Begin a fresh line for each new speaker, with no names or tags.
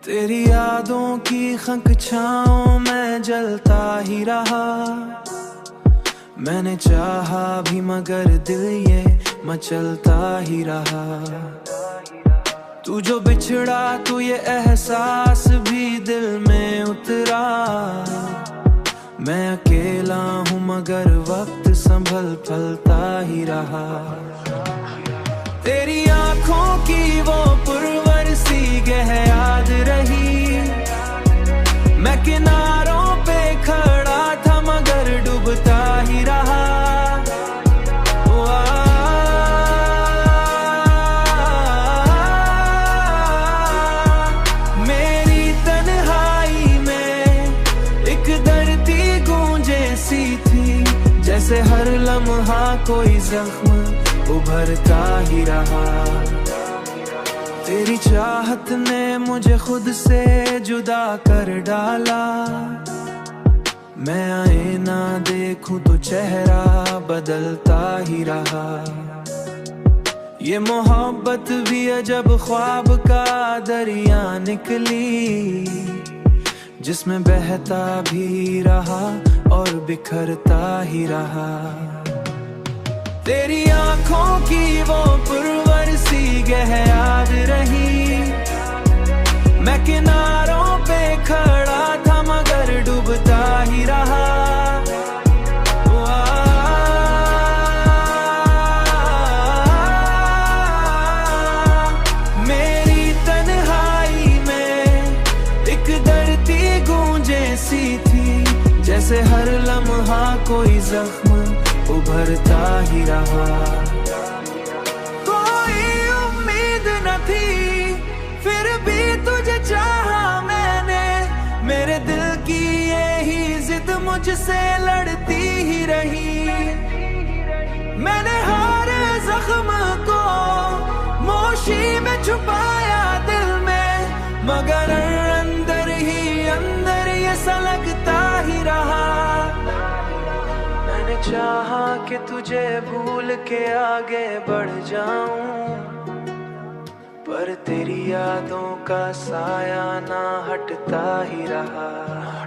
तेरी यादों की खंक छाँव में जलता ही रहा। मैंने चाहा भी मगर दिल ये मचलता ही रहा। तू जो बिछड़ा तू ये एहसास भी दिल में उतरा। मैं अकेला हूँ मगर वक्त संभल फलता ही रहा। तेरी आंखों की वो पुरवर सी गह याद रही। मैं किनारों पे खड़ा था मगर डूबता ही रहा। मेरी तन्हाई में एक धरती गूंजे सी थी। जैसे हर लम्हा कोई जख्म उभरता ही रहा। तेरी चाहत ने मुझे खुद से जुदा कर डाला। मैं आईना देखूं तो चेहरा बदलता ही रहा। ये मोहब्बत भी अजब ख्वाब का दरिया निकली। जिसमें बहता भी रहा और बिखरता ही रहा। तेरी आंखों की वो पुरवर सी गह याद रही। मैं किनारों पे खड़ा था मगर डूबता ही रहा। मेरी तन्हाई में एक धरती गूंजे सी थी। जैसे हर लम्हा कोई जख्म उभरता ही रहा। कोई उम्मीद न थी फिर भी तुझे चाहा मैंने। मेरे दिल की यही जिद मुझसे लड़ती ही रही। मैंने हर जख्म को मोशी में छुपाया दिल में। मगर अंदर ही अंदर ये सलगता ही रहा। चाहा कि तुझे भूल के आगे बढ़ जाऊं। पर तेरी यादों का साया ना हटता ही रहा।